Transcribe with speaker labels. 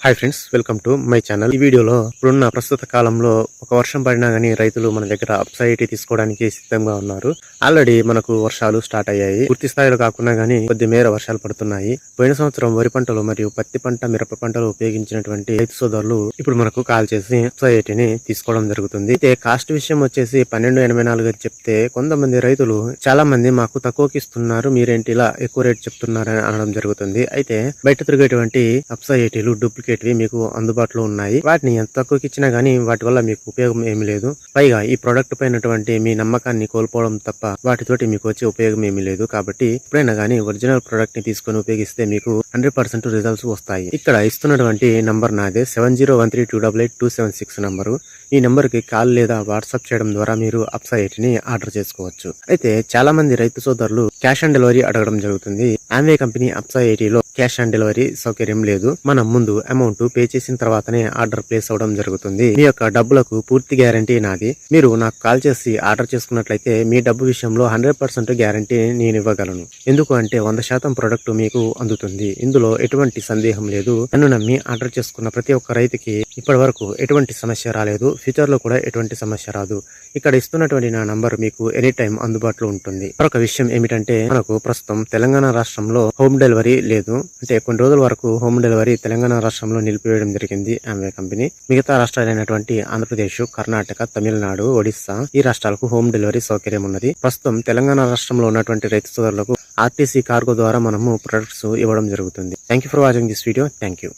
Speaker 1: Hi friends, welcome to my channel. ఈ వీడియోలో ఇప్పుడున్న ప్రస్తుత కాలంలో ఒక వర్షం పడినా గానీ రైతులు మన దగ్గర అప్సైటీ తీసుకోవడానికి సిద్ధంగా ఉన్నారు. ఆల్రెడీ మనకు వర్షాలు స్టార్ట్ అయ్యాయి. పూర్తి స్థాయిలో కాకుండా గానీ కొద్ది మేర వర్షాలు పడుతున్నాయి. పోయిన సంవత్సరం వరి పంటలు మరియు పత్తి పంట, మిరప పంటలు ఉపయోగించినటువంటి రైతు సోదరులు ఇప్పుడు మనకు కాల్ చేసి అప్సైటీని తీసుకోవడం జరుగుతుంది. అయితే కాస్ట్ విషయం వచ్చేసి 12.84 అని చెప్తే కొంతమంది రైతులు చాలా మంది మాకు తక్కువకి ఇస్తున్నారు, మీరేంటి ఇలా ఎక్కువ రేట్ చెప్తున్నారని అనడం జరుగుతుంది. అయితే బయట తిరిగేటువంటి అప్సైటీలు డూప్లికేట్ మీకు అందుబాటులో ఉన్నాయి. వాటిని ఎంత తక్కువకి ఇచ్చినా గానీ వాటి వల్ల మీకు ఉపయోగం ఏమీ లేదు. పైగా ఈ ప్రొడక్ట్ పైనటువంటి మీ నమ్మకాన్ని కోల్పోవడం తప్ప వాటితోటి మీకు వచ్చే ఉపయోగం ఏమీ లేదు. కాబట్టి ఎప్పుడైనా గానీ ఒరిజినల్ ప్రొడక్ట్ ని తీసుకొని ఉపయోగిస్తే మీకు 100% రిజల్ట్స్ వస్తాయి. ఇక్కడ ఇస్తున్నటువంటి నంబర్ నాదే 7013288276 నంబరు. ఈ నెంబర్ కి కాల్ లేదా వాట్సాప్ చేయడం ద్వారా మీరు అప్సైటీని ఆర్డర్ చేసుకోవచ్చు. అయితే చాలా మంది రైతు సోదరులు క్యాష్ ఆన్ డెలివరీ అడగడం జరుగుతుంది. ఆమ్వే కంపెనీ అప్సైటీలో క్యాష్ ఆన్ డెలివరీ సౌకర్యం లేదు. మనం ముందు అమౌంట్ పే చేసిన తర్వాతనే ఆర్డర్ ప్లేస్ అవడం జరుగుతుంది. మీ యొక్క డబ్బులకు పూర్తి గ్యారంటీ నాది. మీరు నాకు కాల్ చేసి ఆర్డర్ చేసుకున్నట్లయితే మీ డబ్బు విషయంలో 100% గ్యారంటీ నేను ఇవ్వగలను. ఎందుకు అంటే 100% ప్రొడక్ట్ మీకు అందుతుంది. ఇందులో ఎటువంటి సందేహం లేదు. నన్ను నమ్మి ఆర్డర్ చేసుకున్న ప్రతి ఒక్క రైతుకి ఇప్పటి వరకు ఎటువంటి సమస్య రాలేదు. ఫ్యూచర్ లో కూడా ఎటువంటి సమస్య రాదు. ఇక్కడ ఇస్తున్నటువంటి నా నంబర్ మీకు ఎనీ టైం అందుబాటులో ఉంటుంది. మరొక విషయం ఏమిటంటే మనకు ప్రస్తుతం తెలంగాణ రాష్ట్రంలో హోమ్ డెలివరీ లేదు. అంటే కొన్ని రోజుల వరకు హోమ్ డెలివరీ తెలంగాణ రాష్ట్రంలో నిలిపివేయడం జరిగింది ఆమ్వే కంపెనీ. మిగతా రాష్ట్రాలైనటువంటి ఆంధ్రప్రదేశ్, కర్ణాటక, తమిళనాడు, ఒడిస్సా ఈ రాష్ట్రాలకు హోమ్ డెలివరీ సౌకర్యం ఉన్నది. ప్రస్తుతం తెలంగాణ రాష్ట్రంలో ఉన్నటువంటి రైతు సోదరులకు ఆర్టీసీ కార్గో ద్వారా మనము ప్రొడక్ట్స్ ఇవ్వడం జరుగుతుంది. Thank you for watching this video. Thank you.